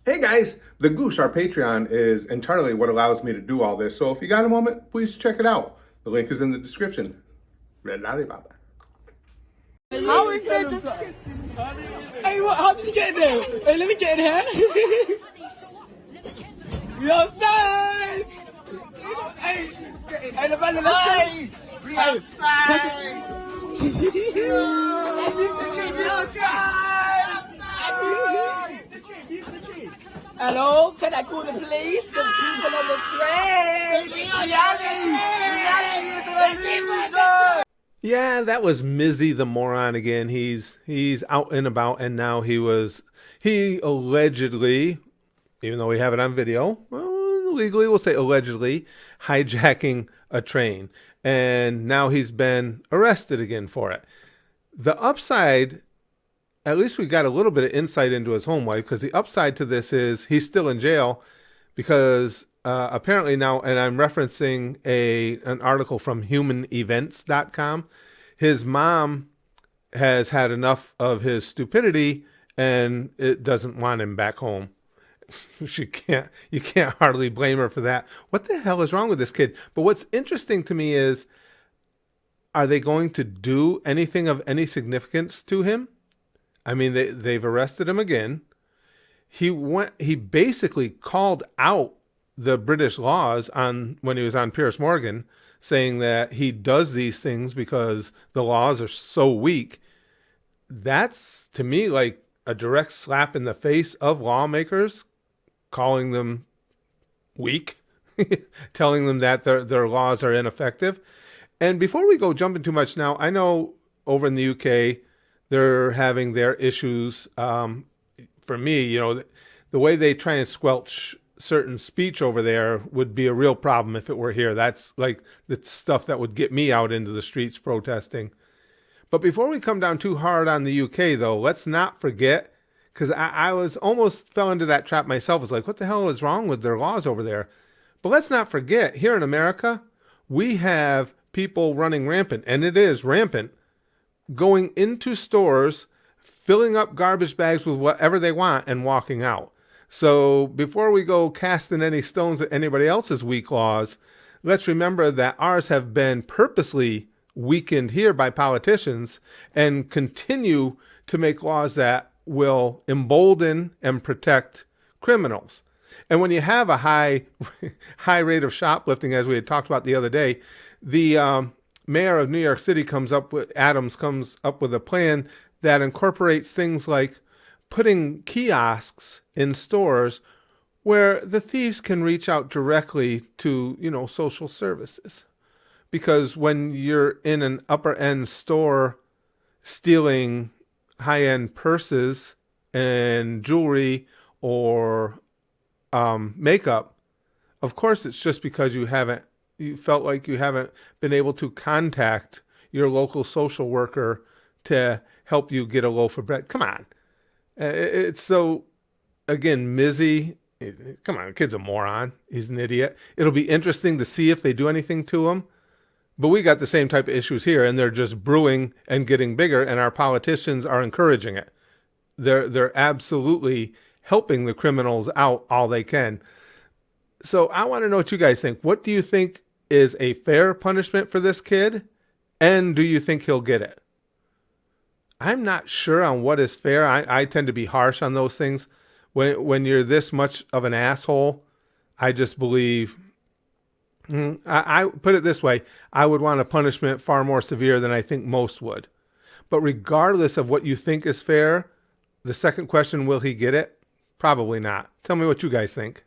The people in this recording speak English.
Hey guys, the Goosh, our Patreon, is entirely what allows me to do all this. So if you got a moment, please check it out. The link is in the description. Red Baba. How is it just... Hey, what, how did you get there? Hey, let me get in here. You outside! Hey, hey, the man, let's go! We outside! Hello, can I call the police? The people on the train! Reality is the Yeah, that was Mizzy the moron again. He's out and about, and now he allegedly, even though we have it on video, well, legally we'll say allegedly, hijacking a train, and now he's been arrested again for it. The upside, at least we got a little bit of insight into his home life, because the upside to this is he's still in jail because apparently now, and I'm referencing an article from humanevents.com, his mom has had enough of his stupidity and it doesn't want him back home. You can't hardly blame her for that. What the hell is wrong with this kid? But what's interesting to me is, are they going to do anything of any significance to him? I mean, they've arrested him again. He basically called out the British laws on when he was on Piers Morgan, saying that he does these things because the laws are so weak. That's, to me, like a direct slap in the face of lawmakers, calling them weak, telling them that their laws are ineffective. And before we go jumping too much now, I know over in the UK, they're having their issues. For me, the way they try and squelch certain speech over there would be a real problem if it were here. That's like the stuff that would get me out into the streets protesting. But before we come down too hard on the UK, though, let's not forget, because I was almost fell into that trap myself. It's like, what the hell is wrong with their laws over there? But let's not forget, here in America, we have people running rampant, and it is rampant, going into stores, filling up garbage bags with whatever they want and walking out. So before we go casting any stones at anybody else's weak laws, let's remember that ours have been purposely weakened here by politicians and continue to make laws that will embolden and protect criminals. And when you have a high rate of shoplifting, as we had talked about the other day, the mayor of New York City Adams comes up with a plan that incorporates things like putting kiosks in stores where the thieves can reach out directly to, social services. Because when you're in an upper end store stealing high end purses and jewelry or makeup, of course it's just because you felt like you haven't been able to contact your local social worker to help you get a loaf of bread. Come on. It's so, again, Mizzy, come on, the kid's a moron. He's an idiot. It'll be interesting to see if they do anything to him. But we got the same type of issues here, and they're just brewing and getting bigger, and our politicians are encouraging it. They're absolutely helping the criminals out all they can. So I want to know what you guys think. What do you think is a fair punishment for this kid? And do you think he'll get it? I'm not sure on what is fair. I tend to be harsh on those things. When you're this much of an asshole, I just believe, I put it this way, I would want a punishment far more severe than I think most would. But regardless of what you think is fair, the second question, will he get it? Probably not. Tell me what you guys think.